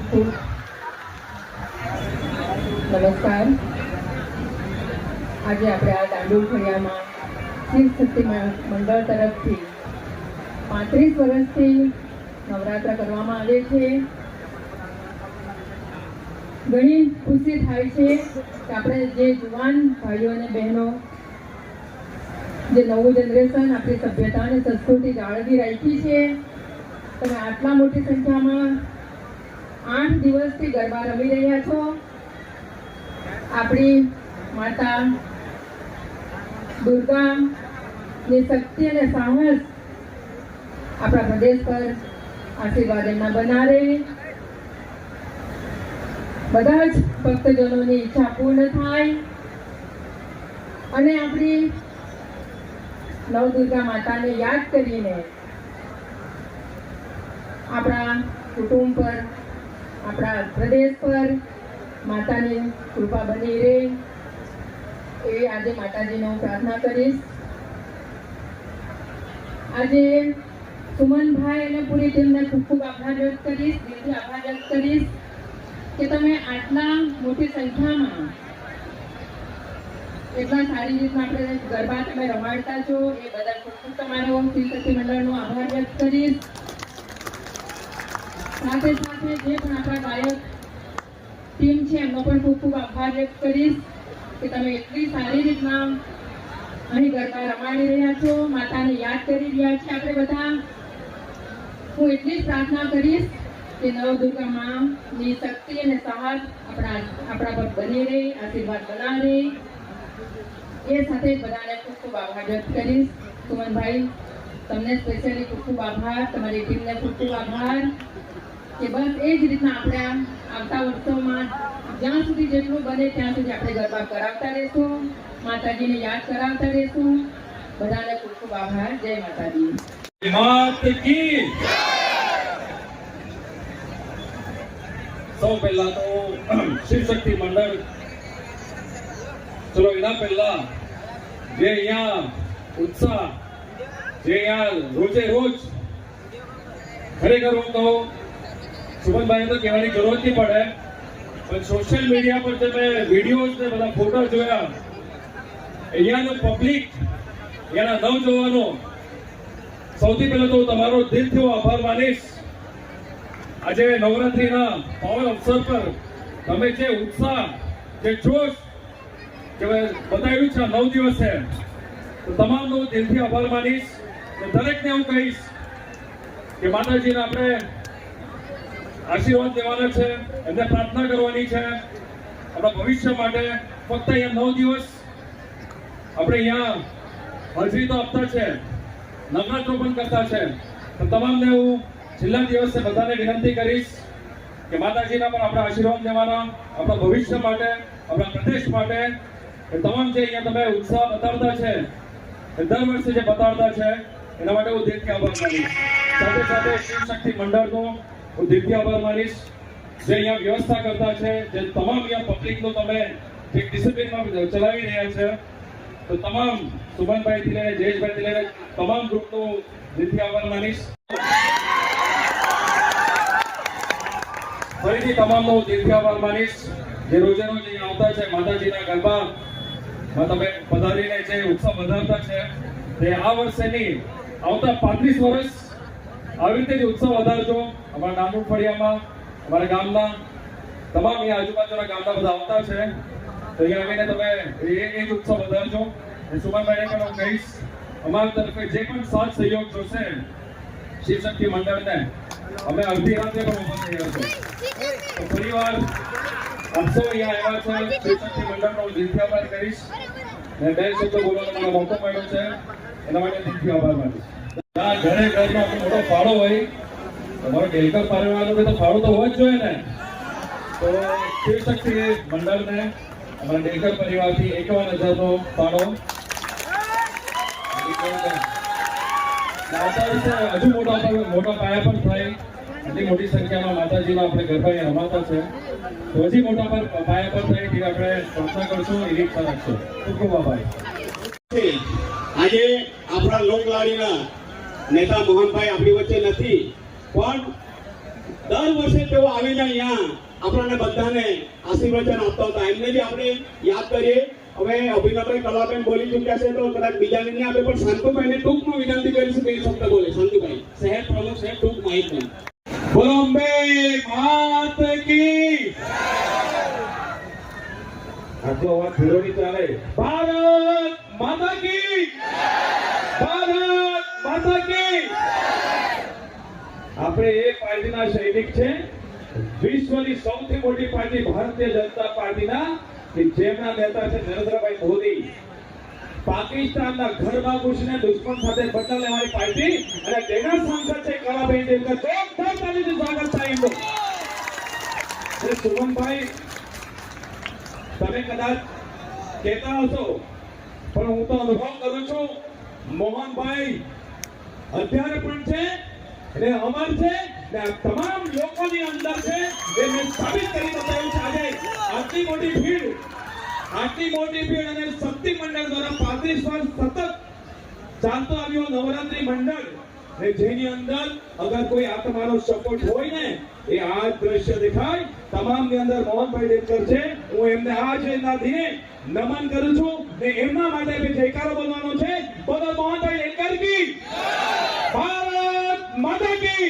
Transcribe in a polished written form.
ખૂબ નમસ્કાર। આજે આપણે આ દાંડુલ ફળિયામાં શિવ શક્તિ મંડળ તરફથી 35 વર્ષથી નવરાત્ર કરવામાં આવે છે। ઘણી ખુશી થાય છે કે આપણે જે જુવાન ભાઈઓ અને બહેનો જે નવું જનરેશન આપણી સભ્યતા અને સંસ્કૃતિ જાળવી રાખી છે, તમે આટલા મોટી સંખ્યામાં 8 દિવસથી ગરબા રમી રહ્યા છો। આપણી માતા દુર્ગાની શક્તિ અને સાહસ આપણા પ્રદેશ પર આશીર્વાદ એમના બનાવે। બધા જ ભક્તજનોની ઈચ્છા પૂર્ણ થાય અને આપણી નવદુર્ગા માતાને યાદ કરીને આપણા કુટુંબ પર, આપણા પ્રદેશ પર માતાની કૃપા બની રહે એવી આજે માતાજીને હું પ્રાર્થના કરીશ। આજે સુમનભાઈ અને પૂરી ટીમને ખૂબ ખૂબ આભાર વ્યક્ત કરીશ, દિલથી આભાર વ્યક્ત કરીશ કે તમે આટલા મોટી સંખ્યામાં એટલા સારી રીતના આપણે ગરબા તમે રમાડતા છો એ બદલ ખૂબ ખૂબ તમારો શિવ શક્તિ મંડળનો આભાર વ્યક્ત કરીશ। સાથે સાથે જે પણ આપણા ગાયક ટીમ છે એમનો પણ ખૂબ ખૂબ આભાર વ્યક્ત કરીશ કે તમે એટલી સારી રીતના અહીં ગરબા રમાડી રહ્યા છો, માતાને યાદ કરી રહ્યા છે આપણે બધા। હું એટલી જ પ્રાર્થના કરીશ કે નવદુર્ગા માની શક્તિ અને સાહસ આપણા પર બની રહે, આશીર્વાદ બનાવે। એ સાથે બધાને ખૂબ ખૂબ આભાર વ્યક્ત કરીશ। સુમનભાઈ, તમને સ્પેશિયલી ખૂબ ખૂબ આભાર, તમારી ટીમને ખૂબ ખૂબ આભાર કે બસ એ જ રીતના આપણે આવતા વર્ષોમાં જ્યાં સુધી જેટલું બને ત્યાં સુધી આપણે ગરબા કરાવતા રહીશું, માતાજીને યાદ કરાવતા રહીશું। બધાને ખૂબ ખૂબ આભાર। જય માતાજી। સૌ પહેલા તો શિવ શક્તિ મંડળ, ચલો એના પહેલા જે અહીંયા ઉત્સાહ, જે અહીંયા રોજે રોજ, ખરેખર હું કહું સુમનભાઈ તો કહેવાની જરૂર નહીં પડે, પણ સોશિયલ મીડિયા પર જે મેં વિડીયોઝ ને બધા ફોટો જોયા, અહીંયાનું પબ્લિક, અહીંયાના નવજવાનો, સૌથી પહેલા તો તમારો દિલથી હું આભાર માનીશ। આજે નવરાત્રીના પાવન અવસર પર તમે જે ઉત્સાહ, જે જોશ કે બતાવ્યું છે 9 દિવસે, તો તમામનો દિલથી આભાર માનીશ। દરેકને હું કહીશ કે માતાજીને આપણે આશીર્વાદ દેવાના છે, એમને પ્રાર્થના કરવાની છે આપણા ભવિષ્ય માટે। ફક્ત અહીંયા 9 દિવસ આપણે અહીંયા હાજરી તો આપતા છે, નવરાત્રો પણ કરતા છે, તો તમામને હું છેલ્લા દિવસે બધાને વિનંતી કરીશ કે માતાજીના પણ આપણા આશીર્વાદ લેવાના આપણા ભવિષ્ય માટે, આપણા પ્રદેશ માટે। તમામ જે અહીંયા તમે ઉત્સાહ બતાવતા છે, દર વર્ષે જે બતાવતા છે, એના માટે હું દિલથી આભાર માનીશ। સાથે સાથે શિવ શક્તિ મંડળનો હું દિલથી આભાર માનીશ, જે અહીંયા વ્યવસ્થા કરતા છે, જે તમામ અહીંયા પબ્લિકનો તમે જે ડિસિપ્લિનમાં ચલાવી રહ્યા છે, તો તમામ સુમનભાઈથી લઈને જયેશભાઈથી લઈને તમામ ગ્રુપનો દિલથી આભાર માનીશ। ફરીથી તમામનો દિલથી આભાર માનીશ જે રોજે રોજ અહીંયા આવતા છે, માતાજીના ગરબામાં તમે પધારીને જે ઉત્સાહ વધારતા છે, તે આ વર્ષે નહીં, આવતા 35 વર્ષ આવી રીતે જ ઉત્સાહ વધારજો। અમારા દાંડુલ ફળિયામાં, અમારા ગામના તમામ અહીંયા આજુબાજુના ગામના બધા આવતા છે, તો અહીંયા આવીને તમે એ જ ઉત્સાહ વધારજો। સુમનભાઈને પણ હું કહીશ, અમારા તરફે જે પણ સાથ સહયોગ જોશે શિવ શક્તિ મંડળને, અમે અડધી રાત્રે પણ ઉભા થઈ રહ્યા છે। તો ફરીવાર આપ સૌ અહીંયા આવ્યા છે, શિવ શક્તિ મંડળનો દિલથી આભાર કરીશ અને 2 શબ્દો બોલવાનો મને મોકો મળ્યો છે, એના માટે દિલથી આભાર માનીશ। ઘરે ઘરનો આપણો મોટો ફાળો હોય, તમારો ડેલકર પરિવારનો તો ફાળો તો હોવો જ જોઈએ ને, તો શિવ શક્તિ મંડળને અમારા ડેલકર પરિવારથી 51,000નો ફાળો આવતા વર્ષે હજુ મોટા પાયા પર થાય, એટલી મોટી સંખ્યામાં માતાજીના આપણે ગરબા રમાતા છે, તો હજી મોટા પાયા પર થાય તેવી આપણે પ્રાર્થના કરશું, એવી ઈચ્છા રાખશું। ખૂબ ખૂબ આભાર। આજે આપણા લોકલાડીના નેતા મોહનભાઈ આપણી વચ્ચે નથી, પણ દર વર્ષે તેઓ આવીને અહીંયા આપણને બધાને આશીર્વચન આપતા હતા. એમને બી આપણે યાદ કરીએ. હવે અભિનવભાઈ કલાબેન બોલી ચૂક્યા છે તો કદાચ બીજાને નહીં આપે, પણ શાંતુભાઈને ટૂંકમાં વિનંતી કરીશું કે એ શબ્દ બોલે. શાંતુભાઈ શહેર પ્રમુખ છે, ટૂંકમાં એકદમ. બોલો અંબે માત કી. આટલો અવાજ ધીરો નહીં ચાલે. ભારત માતા કી, ભારત માતા કી. આપણે એ પાર્ટીના સૈનિક છે, વિશ્વની સૌથી મોટી પાર્ટી ભારતીય જનતા પાર્ટીના, કે જેમના નેતા છે નરેન્દ્રભાઈ મોદી. પાકિસ્તાનના ઘરમાં ઘૂસીને દુશ્મન સાથે બદલા લેવાની પાર્ટી, અને તેના સાંસદ છે કલાબેન દેવકર. જોરદાર તાલીથી સ્વાગત થાય એમનું. સુમનભાઈ, તમે કદાચ કહેતા હશો, પણ હું તો અનુભવ કરું છું, મોહનભાઈ અત્યારે પણ છે અને અમર છે ને આ તમામ લોકોની અંદર છે. એ મેં સાબિત કરી બતાવ્યું છે. આજે આટલી મોટી ભીડ અને શક્તિ મંડળ દ્વારા 35 વર્ષ સતત ચાલતો આવ્યો નવરાત્રી મંડળ, ને જેની અંદર અગર કોઈ આ તમારો સપોર્ટ હોય ને, એ આ દ્રશ્ય દેખાય. તમામની અંદર મોહનભાઈ દેવકર છે. હું એમને આ છે એના દિને નમન કરું છું ને એમના માટે જયકારો બોલવાનો છે. બોલો મોહનભાઈ દેવકર કી, ભારત માતા કી.